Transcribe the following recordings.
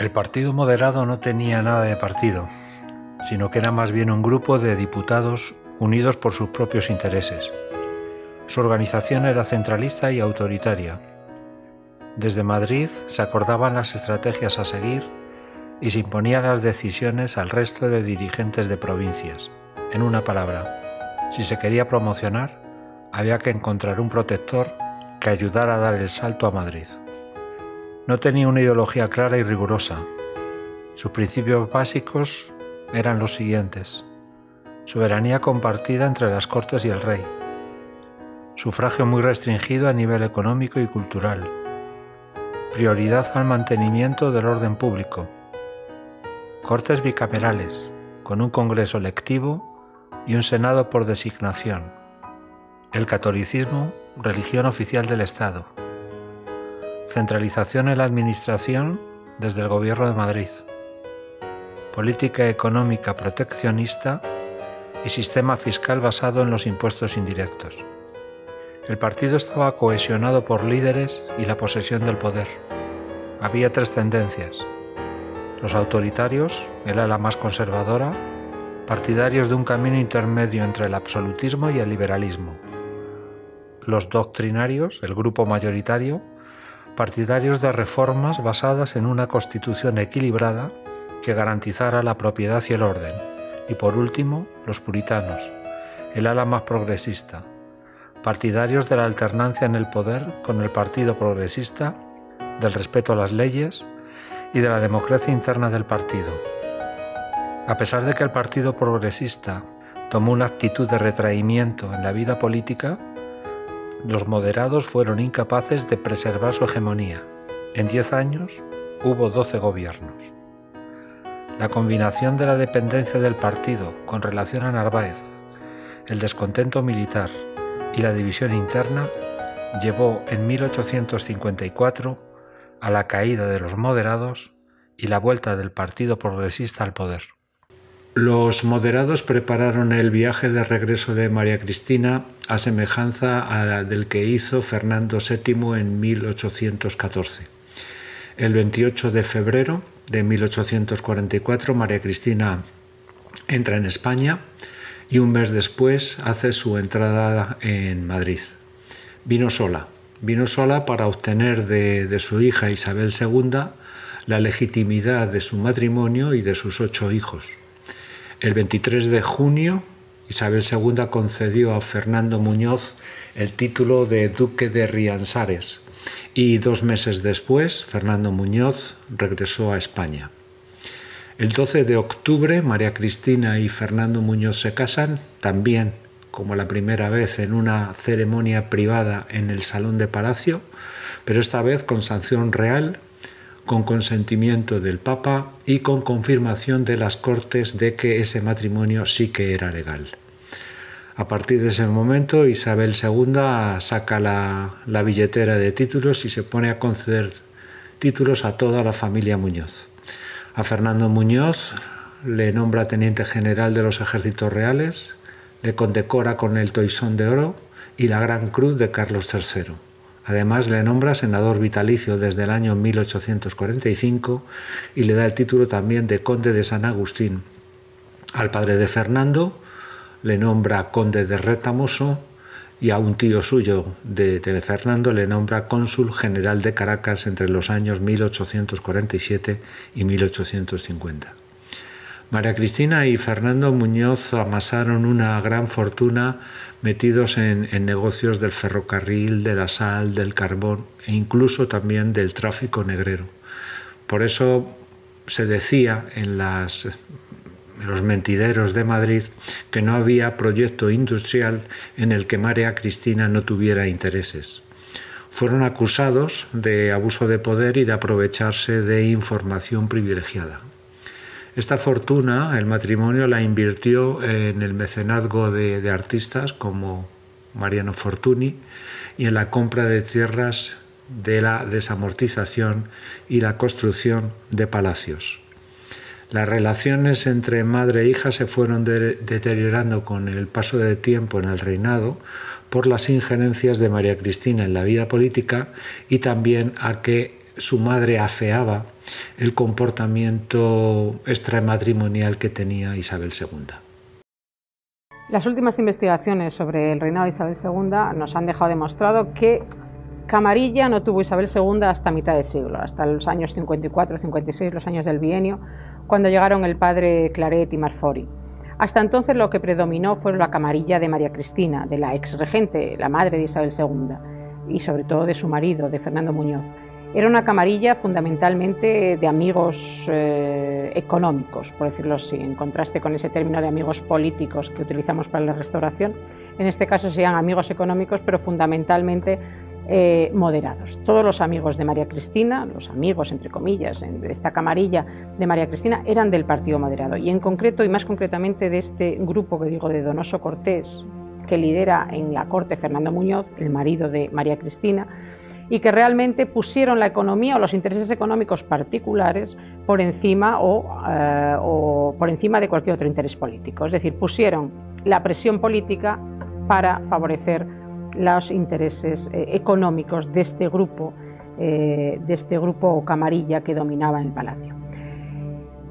El Partido Moderado no tenía nada de partido, sino que era más bien un grupo de diputados unidos por sus propios intereses. Su organización era centralista y autoritaria. Desde Madrid se acordaban las estrategias a seguir y se imponían las decisiones al resto de dirigentes de provincias. En una palabra, si se quería promocionar, había que encontrar un protector que ayudara a dar el salto a Madrid. No tenía una ideología clara y rigurosa. Sus principios básicos eran los siguientes: soberanía compartida entre las Cortes y el Rey, sufragio muy restringido a nivel económico y cultural, prioridad al mantenimiento del orden público, Cortes bicamerales, con un Congreso electivo y un Senado por designación, el catolicismo, religión oficial del Estado, centralización en la administración desde el Gobierno de Madrid, política económica proteccionista y sistema fiscal basado en los impuestos indirectos. El partido estaba cohesionado por líderes y la posesión del poder. Había tres tendencias: los autoritarios, el ala más conservadora, partidarios de un camino intermedio entre el absolutismo y el liberalismo; los doctrinarios, el grupo mayoritario, partidarios de reformas basadas en una constitución equilibrada que garantizara la propiedad y el orden; y por último, los puritanos, el ala más progresista, partidarios de la alternancia en el poder con el Partido Progresista, del respeto a las leyes y de la democracia interna del partido. A pesar de que el Partido Progresista tomó una actitud de retraimiento en la vida política, los moderados fueron incapaces de preservar su hegemonía. En 10 años hubo 12 gobiernos. La combinación de la dependencia del partido con relación a Narváez, el descontento militar y la división interna llevó en 1854 a la caída de los moderados y la vuelta del Partido Progresista al poder. Los moderados prepararon el viaje de regreso de María Cristina a semejanza a la del que hizo Fernando VII en 1814. El 28 de febrero de 1844 María Cristina entra en España y un mes después hace su entrada en Madrid. Vino sola para obtener de su hija Isabel II la legitimidad de su matrimonio y de sus 8 hijos. El 23 de junio, Isabel II concedió a Fernando Muñoz el título de Duque de Riansares y 2 meses después, Fernando Muñoz regresó a España. El 12 de octubre, María Cristina y Fernando Muñoz se casan, también como la primera vez en una ceremonia privada en el Salón de Palacio, pero esta vez con sanción real, con consentimiento del Papa y con confirmación de las Cortes de que ese matrimonio sí que era legal. A partir de ese momento, Isabel II saca la billetera de títulos y se pone a conceder títulos a toda la familia Muñoz. A Fernando Muñoz le nombra teniente general de los ejércitos reales, le condecora con el Toisón de Oro y la Gran Cruz de Carlos III. Además, le nombra senador vitalicio desde el año 1845 y le da el título también de conde de San Agustín. Al padre de Fernando le nombra conde de Retamoso y a un tío suyo de Fernando le nombra cónsul general de Caracas entre los años 1847 y 1850. María Cristina y Fernando Muñoz amasaron una gran fortuna metidos en negocios del ferrocarril, de la sal, del carbón e incluso también del tráfico negrero. Por eso se decía en los mentideros de Madrid que no había proyecto industrial en el que María Cristina no tuviera intereses. Fueron acusados de abuso de poder y de aprovecharse de información privilegiada. Esta fortuna, el matrimonio, la invirtió en el mecenazgo de artistas como Mariano Fortuny y en la compra de tierras, de la desamortización y la construcción de palacios. Las relaciones entre madre e hija se fueron deteriorando con el paso del tiempo en el reinado por las injerencias de María Cristina en la vida política y también a que su madre afeaba el comportamiento extramatrimonial que tenía Isabel II. Las últimas investigaciones sobre el reinado de Isabel II nos han dejado demostrado que camarilla no tuvo Isabel II hasta mitad de siglo, hasta los años 54-56, los años del bienio, cuando llegaron el padre Claret y Marfori. Hasta entonces lo que predominó fue la camarilla de María Cristina, de la ex regente, la madre de Isabel II, y sobre todo de su marido, de Fernando Muñoz. Era una camarilla fundamentalmente de amigos económicos, por decirlo así, en contraste con ese término de amigos políticos que utilizamos para la restauración. En este caso serían amigos económicos, pero fundamentalmente moderados. Todos los amigos de María Cristina, los amigos entre comillas de esta camarilla de María Cristina, eran del partido moderado, y en concreto y más concretamente de este grupo que digo de Donoso Cortés, que lidera en la corte Fernando Muñoz, el marido de María Cristina, y que realmente pusieron la economía o los intereses económicos particulares por encima o por encima de cualquier otro interés político. Es decir, pusieron la presión política para favorecer los intereses económicos de este grupo o camarilla que dominaba en el palacio.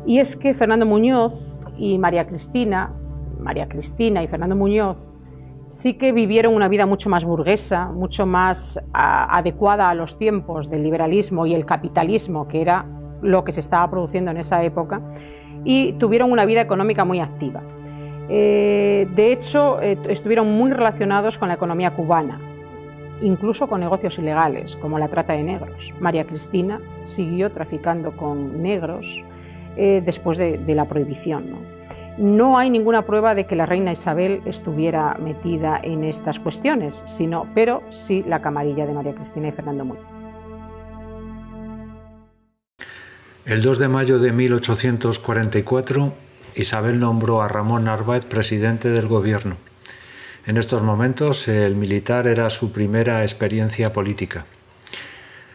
Y es que Fernando Muñoz y María Cristina y Fernando Muñoz sí que vivieron una vida mucho más burguesa, mucho más adecuada a los tiempos del liberalismo y el capitalismo, que era lo que se estaba produciendo en esa época, y tuvieron una vida económica muy activa. De hecho, estuvieron muy relacionados con la economía cubana, incluso con negocios ilegales, como la trata de negros. María Cristina siguió traficando con negros después de la prohibición, ¿no? No hay ninguna prueba de que la reina Isabel estuviera metida en estas cuestiones, pero sí la camarilla de María Cristina y Fernando Muñoz. El 2 de mayo de 1844, Isabel nombró a Ramón Narváez presidente del gobierno. En estos momentos, el militar era su primera experiencia política.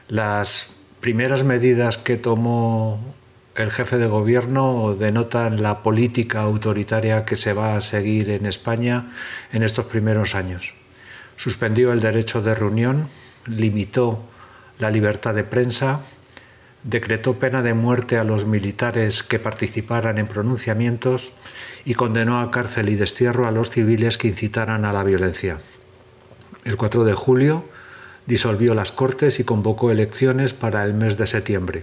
Las primeras medidas que tomó el jefe de gobierno denotan la política autoritaria que se va a seguir en España en estos primeros años. Suspendió el derecho de reunión, limitó la libertad de prensa, decretó pena de muerte a los militares que participaran en pronunciamientos y condenó a cárcel y destierro a los civiles que incitaran a la violencia. El 4 de julio disolvió las Cortes y convocó elecciones para el mes de septiembre.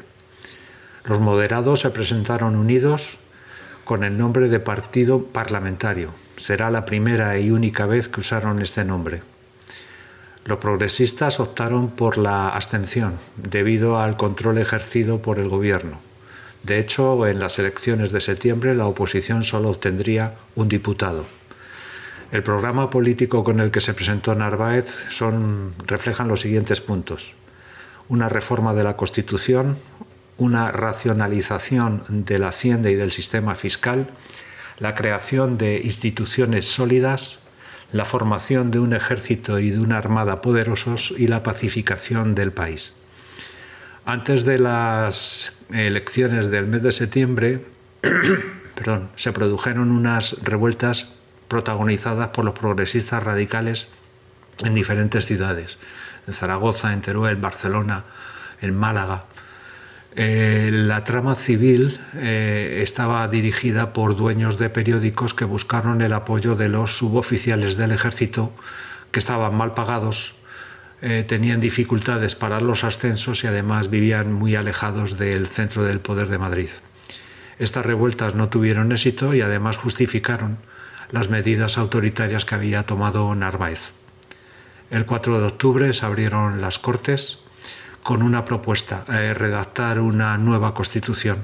Los moderados se presentaron unidos con el nombre de partido parlamentario. Será la primera y única vez que usaron este nombre. Los progresistas optaron por la abstención debido al control ejercido por el gobierno. De hecho, en las elecciones de septiembre la oposición solo obtendría un diputado. El programa político con el que se presentó Narváez reflejan los siguientes puntos: una reforma de la Constitución, una racionalización de la Hacienda y del sistema fiscal, la creación de instituciones sólidas, la formación de un ejército y de una armada poderosos y la pacificación del país. Antes de las elecciones del mes de septiembre se produjeron unas revueltas protagonizadas por los progresistas radicales en diferentes ciudades, en Zaragoza, en Teruel, en Barcelona, en Málaga. La trama civil estaba dirigida por dueños de periódicos que buscaron el apoyo de los suboficiales del ejército, que estaban mal pagados, tenían dificultades para los ascensos y además vivían muy alejados del centro del poder de Madrid. Estas revueltas no tuvieron éxito y además justificaron las medidas autoritarias que había tomado Narváez. El 4 de octubre se abrieron las Cortes con una propuesta, redactar una nueva Constitución.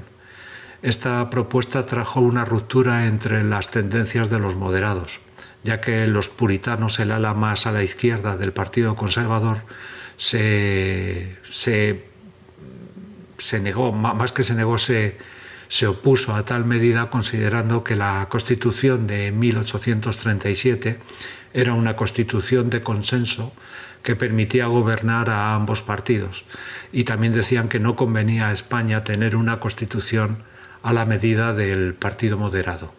Esta propuesta trajo una ruptura entre las tendencias de los moderados, ya que los puritanos, el ala más a la izquierda del Partido Conservador, se opuso a tal medida, considerando que la Constitución de 1837 era una constitución de consenso que permitía gobernar a ambos partidos, y también decían que no convenía a España tener una constitución a la medida del partido moderado.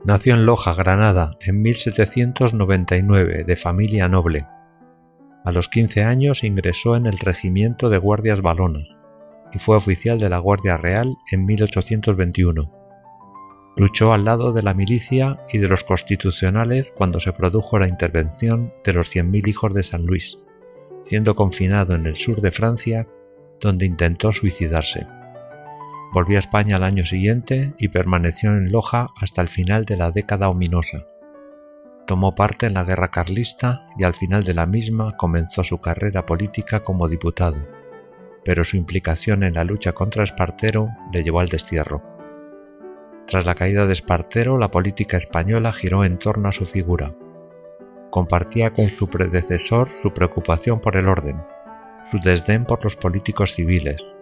Nació en Loja, Granada, en 1799, de familia noble. A los 15 años ingresó en el regimiento de guardias walonas y fue oficial de la Guardia Real en 1821. Luchó al lado de la milicia y de los constitucionales cuando se produjo la intervención de los 100.000 hijos de San Luis, siendo confinado en el sur de Francia, donde intentó suicidarse. Volvió a España al año siguiente y permaneció en Loja hasta el final de la década ominosa. Tomó parte en la guerra carlista y al final de la misma comenzó su carrera política como diputado, pero su implicación en la lucha contra Espartero le llevó al destierro. Tras la caída de Espartero, la política española giró en torno a su figura. Compartía con su predecesor su preocupación por el orden, su desdén por los políticos civiles,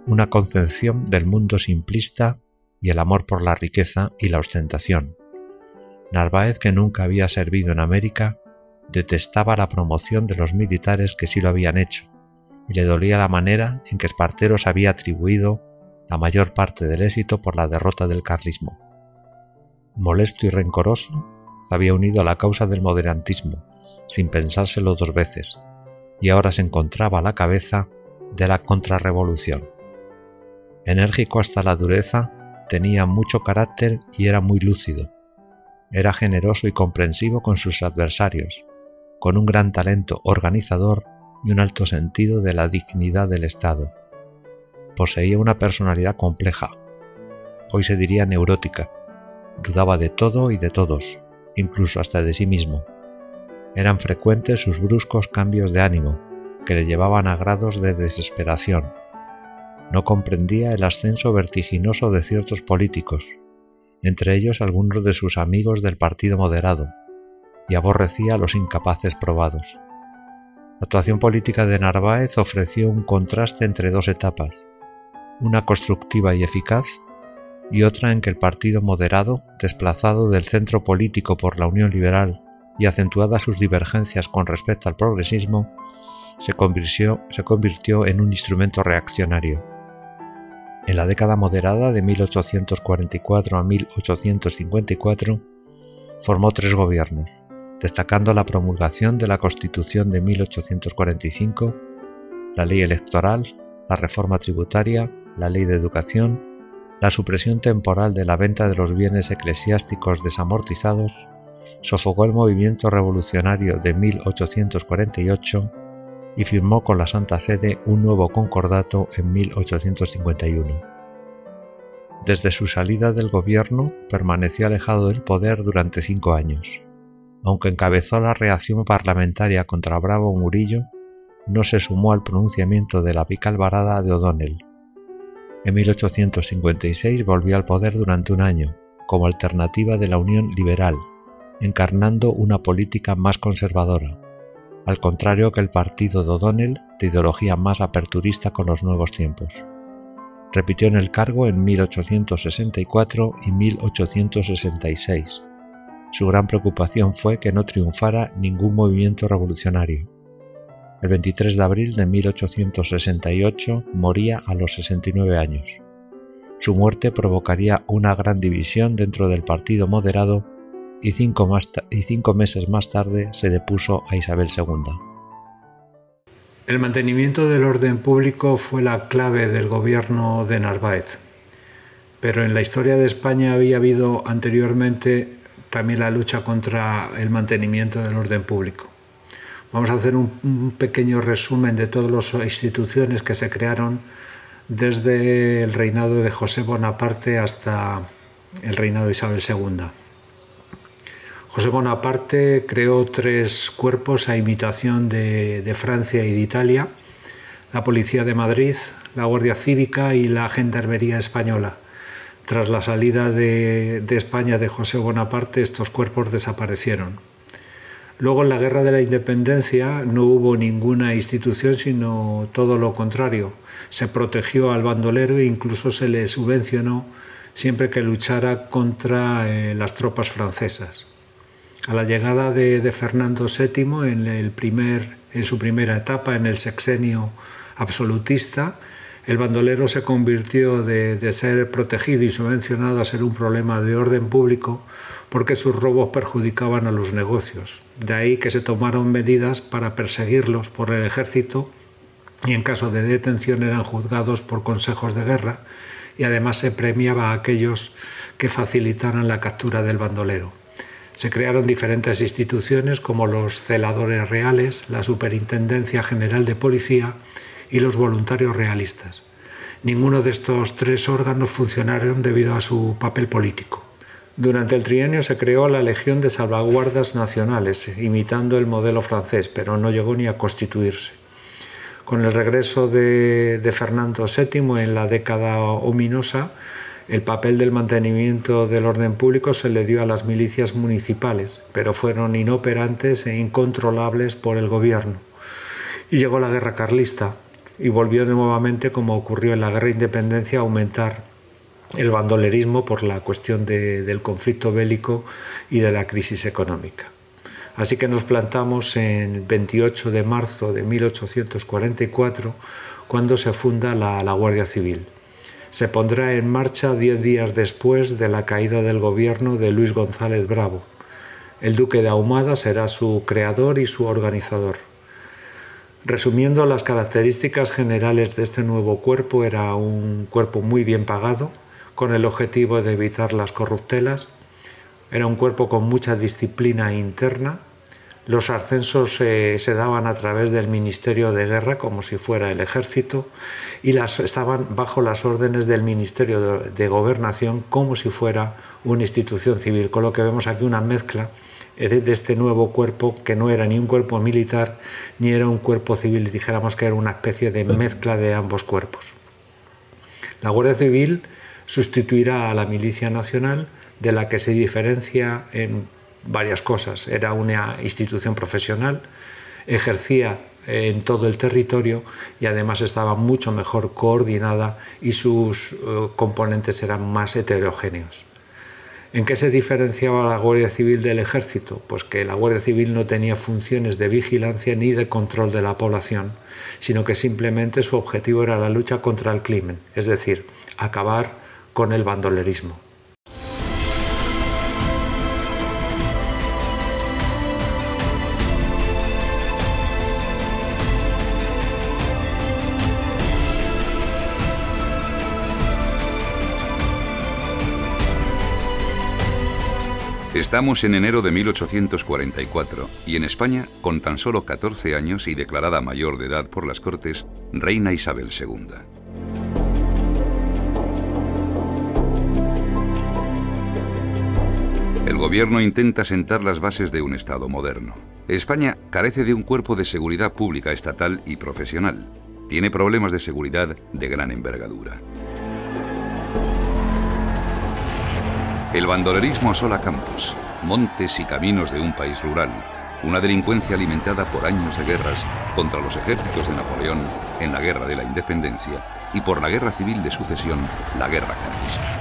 una concepción del mundo simplista y el amor por la riqueza y la ostentación. Narváez, que nunca había servido en América, detestaba la promoción de los militares que sí lo habían hecho, y le dolía la manera en que Espartero se había atribuido la mayor parte del éxito por la derrota del carlismo. Molesto y rencoroso, se había unido a la causa del moderantismo, sin pensárselo dos veces, y ahora se encontraba a la cabeza de la contrarrevolución. Enérgico hasta la dureza, tenía mucho carácter y era muy lúcido. Era generoso y comprensivo con sus adversarios, con un gran talento organizador y un alto sentido de la dignidad del Estado. Poseía una personalidad compleja, hoy se diría neurótica. Dudaba de todo y de todos, incluso hasta de sí mismo. Eran frecuentes sus bruscos cambios de ánimo, que le llevaban a grados de desesperación. No comprendía el ascenso vertiginoso de ciertos políticos, entre ellos algunos de sus amigos del Partido Moderado, y aborrecía a los incapaces probados. La actuación política de Narváez ofreció un contraste entre dos etapas, una constructiva y eficaz, y otra en que el Partido Moderado, desplazado del centro político por la Unión Liberal y acentuadas sus divergencias con respecto al progresismo, se convirtió en un instrumento reaccionario. En la década moderada de 1844 a 1854 formó 3 gobiernos, destacando la promulgación de la Constitución de 1845, la ley electoral, la reforma tributaria, la ley de educación, la supresión temporal de la venta de los bienes eclesiásticos desamortizados, sofocó el movimiento revolucionario de 1848 y firmó con la Santa Sede un nuevo concordato en 1851. Desde su salida del gobierno permaneció alejado del poder durante 5 años. Aunque encabezó la reacción parlamentaria contra Bravo Murillo, no se sumó al pronunciamiento de la Vicalvarada de O'Donnell. En 1856 volvió al poder durante un año, como alternativa de la Unión Liberal, encarnando una política más conservadora, al contrario que el partido de O'Donnell, de ideología más aperturista con los nuevos tiempos. Repitió en el cargo en 1864 y 1866. Su gran preocupación fue que no triunfara ningún movimiento revolucionario. El 23 de abril de 1868 moría a los 69 años. Su muerte provocaría una gran división dentro del Partido Moderado y 5 meses más tarde se depuso a Isabel II. El mantenimiento del orden público fue la clave del gobierno de Narváez, pero en la historia de España había habido anteriormente también la lucha contra el mantenimiento del orden público. Vamos a hacer un pequeño resumen de todas las instituciones que se crearon desde el reinado de José Bonaparte hasta el reinado de Isabel II. José Bonaparte creó 3 cuerpos a imitación de Francia y de Italia: la Policía de Madrid, la Guardia Cívica y la Gendarmería Española. Tras la salida de España de José Bonaparte, estos cuerpos desaparecieron. Luego, en la Guerra de la Independencia, no hubo ninguna institución, sino todo lo contrario. Se protegió al bandolero e incluso se le subvencionó siempre que luchara contra las tropas francesas. A la llegada de Fernando VII, en su primera etapa, en el sexenio absolutista, el bandolero se convirtió de ser protegido y subvencionado a ser un problema de orden público, porque sus robos perjudicaban a los negocios. De ahí que se tomaron medidas para perseguirlos por el ejército y en caso de detención eran juzgados por consejos de guerra, y además se premiaba a aquellos que facilitaran la captura del bandolero. Se crearon diferentes instituciones como los celadores reales, la Superintendencia General de Policía y los voluntarios realistas. Ninguno de estos tres órganos funcionaron debido a su papel político. Durante el trienio se creó la Legión de Salvaguardas Nacionales, imitando el modelo francés, pero no llegó ni a constituirse. Con el regreso de Fernando VII en la década ominosa, el papel del mantenimiento del orden público se le dio a las milicias municipales, pero fueron inoperantes e incontrolables por el gobierno. Y llegó la guerra carlista y volvió nuevamente, como ocurrió en la guerra de independencia, a aumentar el bandolerismo por la cuestión del conflicto bélico y de la crisis económica. Así que nos plantamos en el 28 de marzo de 1844, cuando se funda la Guardia Civil. Se pondrá en marcha 10 días después de la caída del gobierno de Luis González Bravo. El duque de Ahumada será su creador y su organizador. Resumiendo las características generales de este nuevo cuerpo, era un cuerpo muy bien pagado, con el objetivo de evitar las corruptelas. Era un cuerpo con mucha disciplina interna. Los ascensos se daban a través del Ministerio de Guerra, como si fuera el ejército, y estaban bajo las órdenes del Ministerio de Gobernación, como si fuera una institución civil, con lo que vemos aquí una mezcla de este nuevo cuerpo, que no era ni un cuerpo militar ni era un cuerpo civil, dijéramos que era una especie de mezcla de ambos cuerpos. La Guardia Civil sustituirá a la Milicia Nacional, de la que se diferencia en varias cosas. Era una institución profesional, ejercía en todo el territorio y además estaba mucho mejor coordinada y sus componentes eran más heterogéneos. ¿En qué se diferenciaba la Guardia Civil del Ejército? Pues que la Guardia Civil no tenía funciones de vigilancia ni de control de la población, sino que simplemente su objetivo era la lucha contra el crimen, es decir, acabar con el bandolerismo. Estamos en enero de 1844 y en España, con tan solo 14 años y declarada mayor de edad por las Cortes, reina Isabel II. El gobierno intenta sentar las bases de un Estado moderno. España carece de un cuerpo de seguridad pública estatal y profesional. Tiene problemas de seguridad de gran envergadura. El bandolerismo asola campos, montes y caminos de un país rural, una delincuencia alimentada por años de guerras contra los ejércitos de Napoleón en la Guerra de la Independencia y por la Guerra Civil de Sucesión, la Guerra Carlista.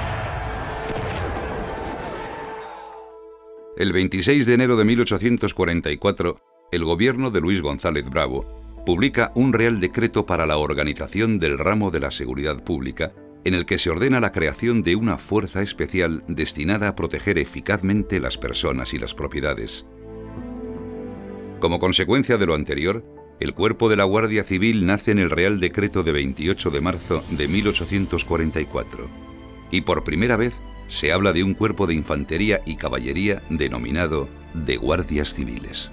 El 26 de enero de 1844, el gobierno de Luis González Bravo publica un Real Decreto para la organización del ramo de la seguridad pública, en el que se ordena la creación de una fuerza especial destinada a proteger eficazmente las personas y las propiedades. Como consecuencia de lo anterior, el cuerpo de la Guardia Civil nace en el Real Decreto de 28 de marzo de 1844, y por primera vez se habla de un cuerpo de infantería y caballería denominado de Guardias Civiles.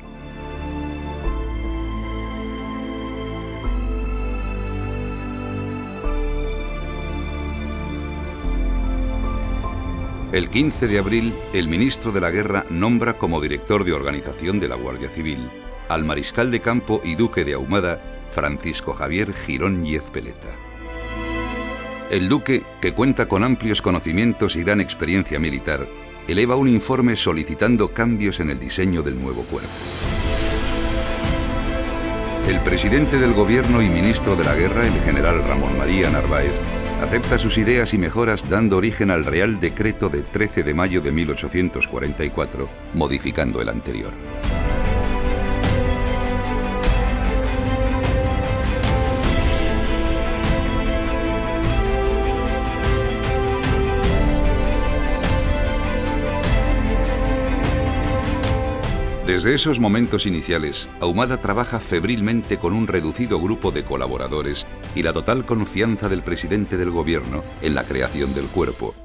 El 15 de abril, el ministro de la Guerra nombra como director de organización de la Guardia Civil al mariscal de campo y duque de Ahumada, Francisco Javier Girón y Ezpeleta. El duque, que cuenta con amplios conocimientos y gran experiencia militar, eleva un informe solicitando cambios en el diseño del nuevo cuerpo. El presidente del gobierno y ministro de la Guerra, el general Ramón María Narváez, acepta sus ideas y mejoras, dando origen al Real Decreto de 13 de mayo de 1844, modificando el anterior. Desde esos momentos iniciales, Ahumada trabaja febrilmente con un reducido grupo de colaboradores y la total confianza del presidente del gobierno en la creación del cuerpo,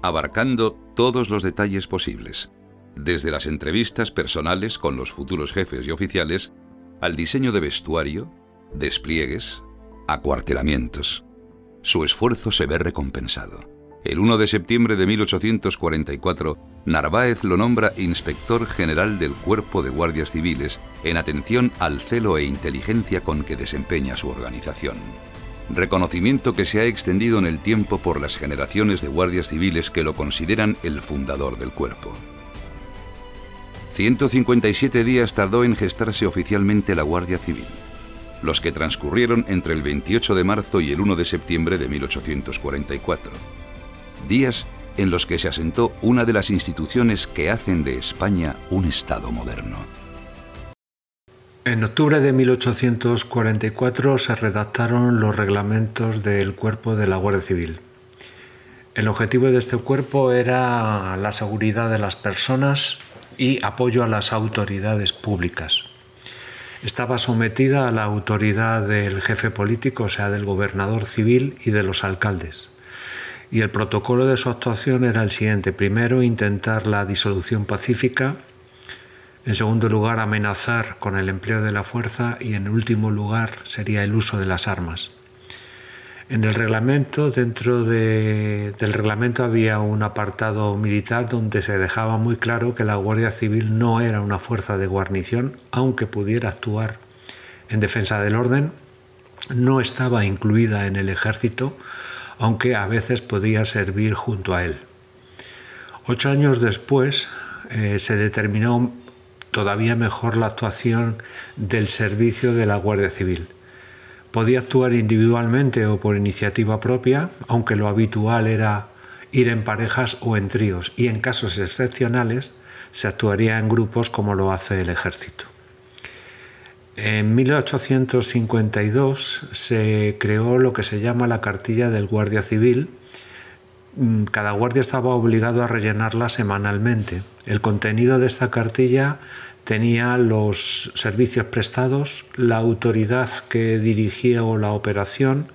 abarcando todos los detalles posibles, desde las entrevistas personales con los futuros jefes y oficiales, al diseño de vestuario, despliegues, acuartelamientos. Su esfuerzo se ve recompensado. El 1 de septiembre de 1844, Narváez lo nombra inspector general del Cuerpo de Guardias Civiles en atención al celo e inteligencia con que desempeña su organización. Reconocimiento que se ha extendido en el tiempo por las generaciones de guardias civiles que lo consideran el fundador del cuerpo. 157 días tardó en gestarse oficialmente la Guardia Civil, los que transcurrieron entre el 28 de marzo y el 1 de septiembre de 1844. Días en los que se asentó una de las instituciones que hacen de España un Estado moderno. En octubre de 1844 se redactaron los reglamentos del Cuerpo de la Guardia Civil. El objetivo de este cuerpo era la seguridad de las personas y apoyo a las autoridades públicas. Estaba sometida a la autoridad del jefe político, o sea, del gobernador civil y de los alcaldes. Y el protocolo de su actuación era el siguiente. Primero, intentar la disolución pacífica. En segundo lugar, amenazar con el empleo de la fuerza. Y en último lugar, sería el uso de las armas. En el reglamento, dentro del reglamento había un apartado militar donde se dejaba muy claro que la Guardia Civil no era una fuerza de guarnición, aunque pudiera actuar en defensa del orden. No estaba incluida en el ejército, aunque a veces podía servir junto a él. 8 años después se determinó todavía mejor la actuación del servicio de la Guardia Civil. Podía actuar individualmente o por iniciativa propia, aunque lo habitual era ir en parejas o en tríos, y en casos excepcionales se actuaría en grupos como lo hace el ejército. En 1852 se creó lo que se llama la cartilla del Guardia Civil. Cada guardia estaba obligado a rellenarla semanalmente. El contenido de esta cartilla tenía los servicios prestados, la autoridad que dirigía la operación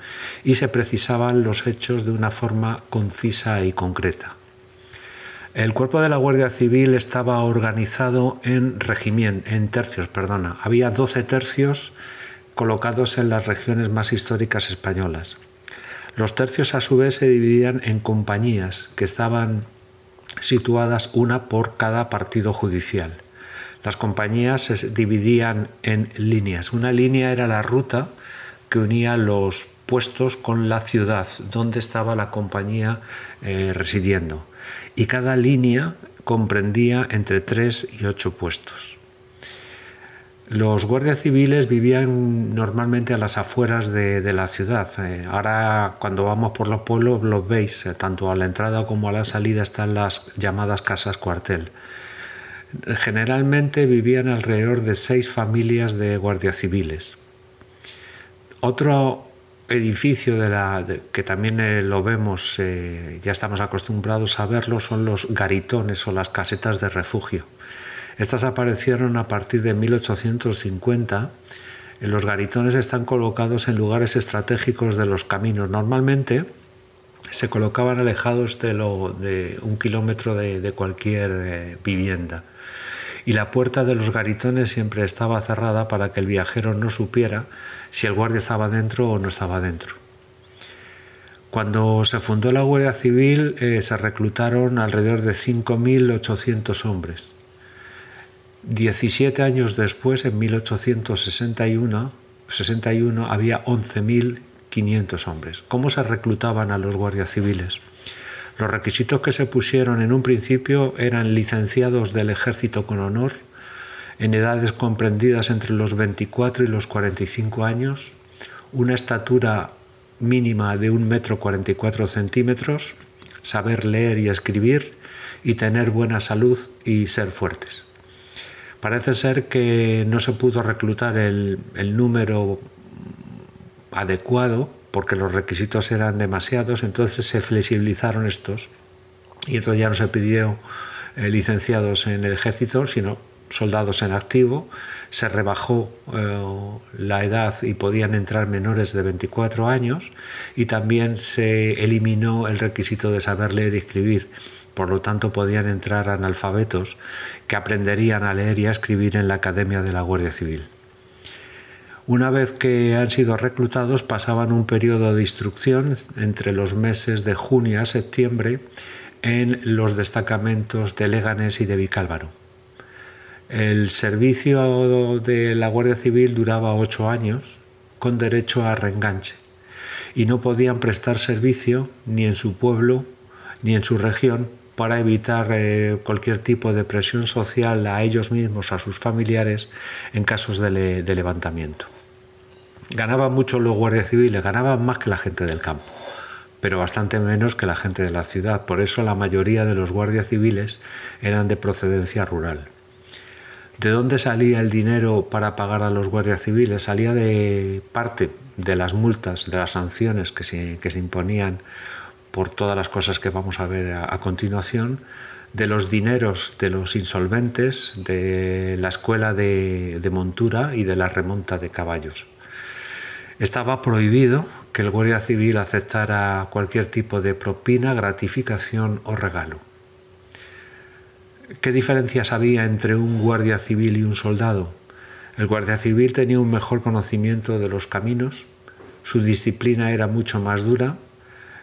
y se precisaban los hechos de una forma concisa y concreta. El cuerpo de la Guardia Civil estaba organizado en tercios. Había 12 tercios colocados en las regiones más históricas españolas. Los tercios a su vez se dividían en compañías que estaban situadas una por cada partido judicial. Las compañías se dividían en líneas. Una línea era la ruta que unía los puestos con la ciudad donde estaba la compañía residiendo. Y cada línea comprendía entre 3 y 8 puestos. Los guardias civiles vivían normalmente a las afueras de la ciudad. Ahora, cuando vamos por los pueblos, los veis, tanto a la entrada como a la salida están las llamadas casas cuartel. Generalmente vivían alrededor de 6 familias de guardias civiles. Otro edificio que también lo vemos, ya estamos acostumbrados a verlo, son los garitones o las casetas de refugio. Estas aparecieron a partir de 1850. Los garitones están colocados en lugares estratégicos de los caminos. Normalmente se colocaban alejados de 1 kilómetro de cualquier vivienda. Y la puerta de los garitones siempre estaba cerrada para que el viajero no supiera si el guardia estaba dentro o no estaba dentro. Cuando se fundó la Guardia Civil se reclutaron alrededor de 5.800 hombres. 17 años después, en 1861, había 11.500 hombres. ¿Cómo se reclutaban a los guardias civiles? Los requisitos que se pusieron en un principio eran licenciados del ejército con honor, en edades comprendidas entre los 24 y los 45 años, una estatura mínima de 1,44 m, saber leer y escribir y tener buena salud y ser fuertes. Parece ser que no se pudo reclutar el número adecuado porque los requisitos eran demasiados, entonces se flexibilizaron estos y entonces ya no se pidió licenciados en el ejército, sino soldados en activo, se rebajó la edad y podían entrar menores de 24 años y también se eliminó el requisito de saber leer y escribir. Por lo tanto, podían entrar analfabetos que aprenderían a leer y a escribir en la Academia de la Guardia Civil. Una vez que han sido reclutados, pasaban un periodo de instrucción entre los meses de junio a septiembre en los destacamentos de Leganés y de Vicálvaro. El servicio de la Guardia Civil duraba 8 años, con derecho a reenganche, y no podían prestar servicio ni en su pueblo ni en su región para evitar cualquier tipo de presión social a ellos mismos, a sus familiares, en casos de levantamiento. Ganaban mucho los guardias civiles, ganaban más que la gente del campo, pero bastante menos que la gente de la ciudad. Por eso la mayoría de los guardias civiles eran de procedencia rural. ¿De dónde salía el dinero para pagar a los guardias civiles? Salía de parte de las multas, de las sanciones que se imponían por todas las cosas que vamos a ver a continuación, de los dineros de los insolventes, de la escuela de montura y de la remonta de caballos. Estaba prohibido que el guardia civil aceptara cualquier tipo de propina, gratificación o regalo. ¿Qué diferencias había entre un guardia civil y un soldado? El guardia civil tenía un mejor conocimiento de los caminos, su disciplina era mucho más dura,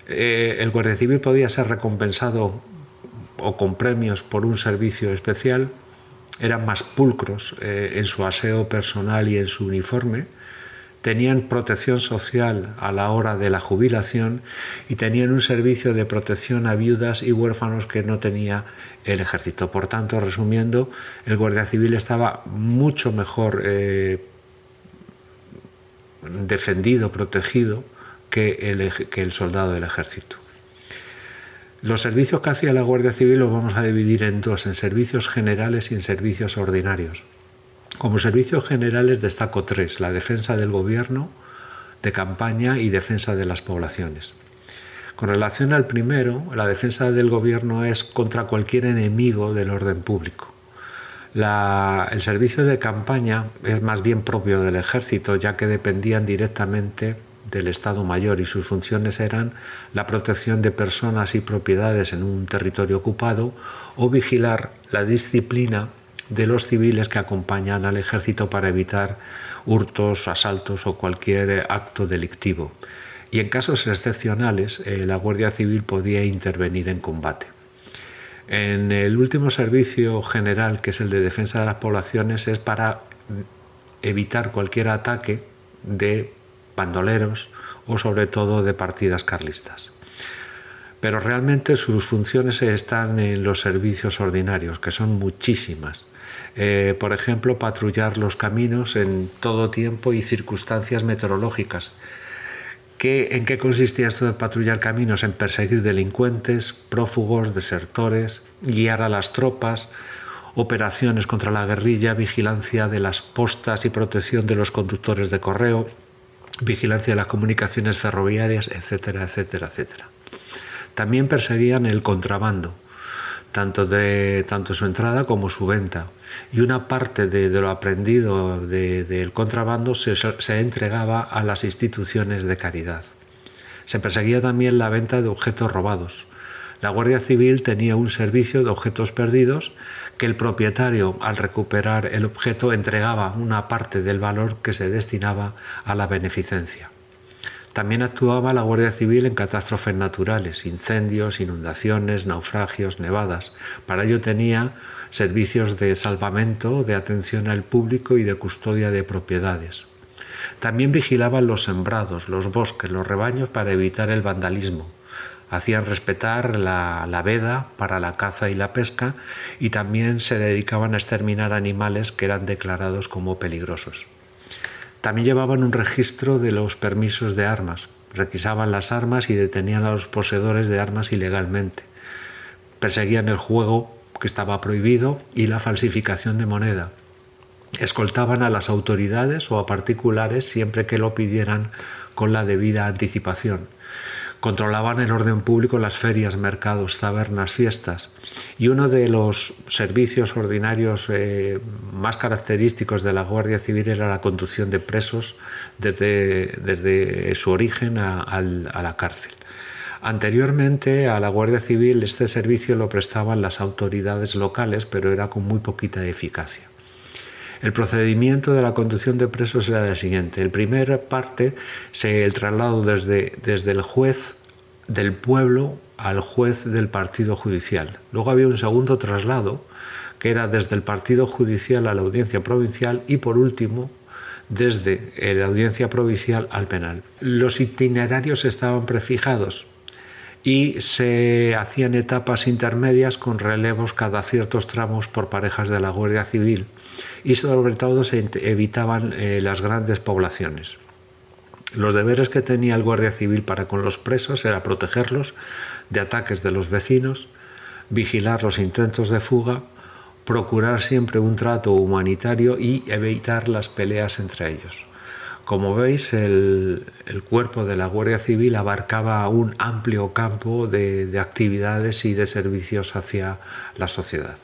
el guardia civil podía ser recompensado o con premios por un servicio especial, eran más pulcros en su aseo personal y en su uniforme, tenían protección social a la hora de la jubilación y tenían un servicio de protección a viudas y huérfanos que no tenía el ejército. Por tanto, resumiendo, el guardia civil estaba mucho mejor defendido, protegido que el soldado del ejército. Los servicios que hacía la Guardia Civil los vamos a dividir en dos, en servicios generales y en servicios ordinarios. Como servicios generales destaco 3, la defensa del gobierno, de campaña y defensa de las poblaciones. Con relación al primero, la defensa del gobierno es contra cualquier enemigo del orden público. El servicio de campaña es más bien propio del ejército, ya que dependían directamente del Estado Mayor y sus funciones eran la protección de personas y propiedades en un territorio ocupado o vigilar la disciplina de los civiles que acompañan al ejército para evitar hurtos, asaltos o cualquier acto delictivo. Y en casos excepcionales, la Guardia Civil podía intervenir en combate. En el último servicio general, que es el de defensa de las poblaciones, es para evitar cualquier ataque de bandoleros o sobre todo de partidas carlistas. Pero realmente sus funciones están en los servicios ordinarios, que son muchísimas. Por ejemplo, patrullar los caminos en todo tiempo y circunstancias meteorológicas. ¿En qué consistía esto de patrullar caminos? En perseguir delincuentes, prófugos, desertores, guiar a las tropas, operaciones contra la guerrilla, vigilancia de las postas y protección de los conductores de correo, vigilancia de las comunicaciones ferroviarias, etcétera, etcétera, etcétera. También perseguían el contrabando, tanto su entrada como su venta. Y una parte de lo aprendido del contrabando se entregaba a las instituciones de caridad. Se perseguía también la venta de objetos robados. La Guardia Civil tenía un servicio de objetos perdidos que el propietario, al recuperar el objeto, entregaba una parte del valor que se destinaba a la beneficencia. También actuaba la Guardia Civil en catástrofes naturales, incendios, inundaciones, naufragios, nevadas. Para ello tenía servicios de salvamento, de atención al público y de custodia de propiedades. También vigilaban los sembrados, los bosques, los rebaños para evitar el vandalismo. Hacían respetar la veda para la caza y la pesca y también se dedicaban a exterminar animales que eran declarados como peligrosos. También llevaban un registro de los permisos de armas, requisaban las armas y detenían a los poseedores de armas ilegalmente. Perseguían el juego, que estaba prohibido, y la falsificación de moneda. Escoltaban a las autoridades o a particulares siempre que lo pidieran con la debida anticipación. controlaban el orden público en las ferias, mercados, tabernas, fiestas. Y uno de los servicios ordinarios más característicos de la Guardia Civil era la conducción de presos desde su origen a la cárcel. Anteriormente a la Guardia Civil este servicio lo prestaban las autoridades locales, pero era con muy poquita eficacia. El procedimiento de la conducción de presos era el siguiente. En primera parte, el traslado desde el juez del pueblo al juez del partido judicial. Luego había un segundo traslado, que era desde el partido judicial a la audiencia provincial y, por último, desde la audiencia provincial al penal. Los itinerarios estaban prefijados y se hacían etapas intermedias con relevos cada ciertos tramos por parejas de la Guardia Civil y sobre todo se evitaban las grandes poblaciones. Los deberes que tenía el Guardia Civil para con los presos era protegerlos de ataques de los vecinos, vigilar los intentos de fuga, procurar siempre un trato humanitario y evitar las peleas entre ellos. Como veis, el cuerpo de la Guardia Civil abarcaba un amplio campo de actividades y de servicios hacia la sociedad.